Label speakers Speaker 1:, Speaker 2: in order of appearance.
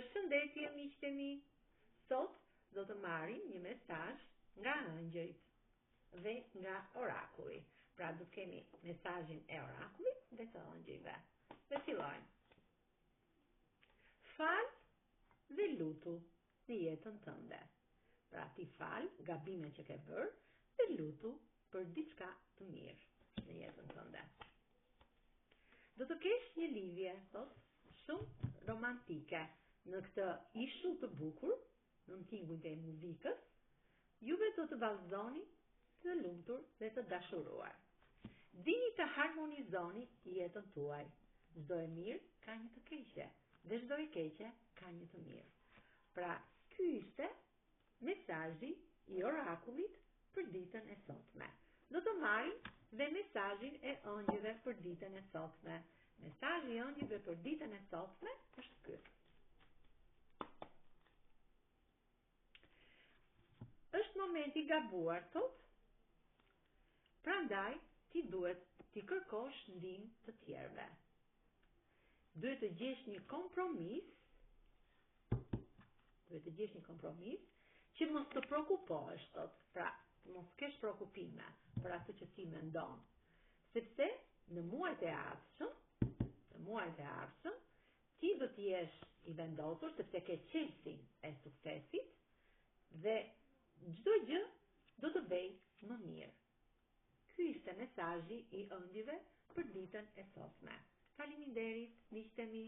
Speaker 1: Përshëndetje miqtë mi. Sot do të marrim një mesazh nga ëngjëjt dhe nga orakulli. Pra do të kemi mesazhin e orakullit dhe të ëngjëjve. Dhe fillojmë. Fal dhe lutu në jetën tënde. Pra ti fal gabimet që ke bërë dhe lutu për diçka të mirë në jetën tënde. Do të kesh një lidhje sot shumë romantike në këtë ishull të bukur, në tingull të muzikës. Juve do të vazhdoni të lumtur dhe të dashuruar. Dini të harmonizoni jetën tuaj. Çdo e mirë ka një të keqe dhe çdo e keqe ka një të mirë. Pra, ky ishte mesazhi i orakullit për ditën e sotme. Do të marrim dhe mesazhin e ëngjëjve për ditën e sotme. Mesazhi i ëngjëjve për ditën e sotme është ky. Është momenti gabuar, thot. Prandaj ti duhet ti kërkosh ndihmë të tjerëve. Duhet të gjesh një kompromis. Që mos të prekupohesh, thot. Pra, mos kesh prekupime për atë që ti mendon. Sepse në muajt e ardhshëm, ti do të jesh i vendosur sepse ke çelësin e suksesit dhe çdo gjë do të bëj më mirë. Ky ishte mesazhi i ëngjëjve për ditën e sotme. Faleminderit, miqtë mi.